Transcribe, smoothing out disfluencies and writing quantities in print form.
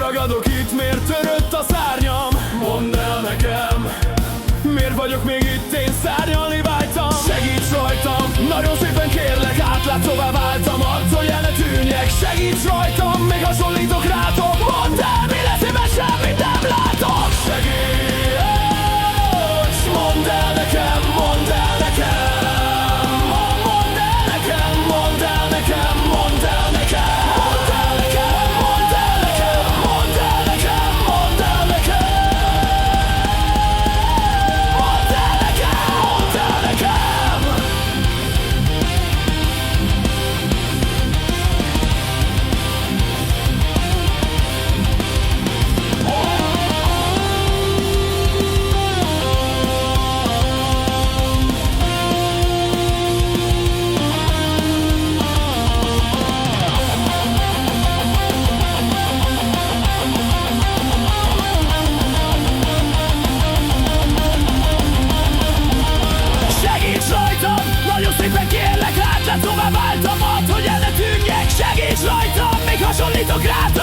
ragadok itt, miért törött a szárnyam? Mondd el nekem, miért vagyok még itt, én szárnyalni vágytam. Segíts rajtam, nagyon szépen kérlek, átlátszóvá váltam, attól el ne tűnjek. Segíts rajtam, még hasonlítok rátok. Mondd el, mi lesz, éppen semmit nem látok. Segíts, mondd el nekem, mondd el nekem. Mondd el nekem, mondd el nekem, mondd el nekem. Mondd el nekem, mondd el nekem, mondd el nekem, mondd el nekem. Mondd el nekem, mondd el nekem. Segíts rajtam, nagyon szépen kérlek, átlátszóvá váltam, add, hogy el ne tűnjek. Segíts rajtam, még hasonlítok rád.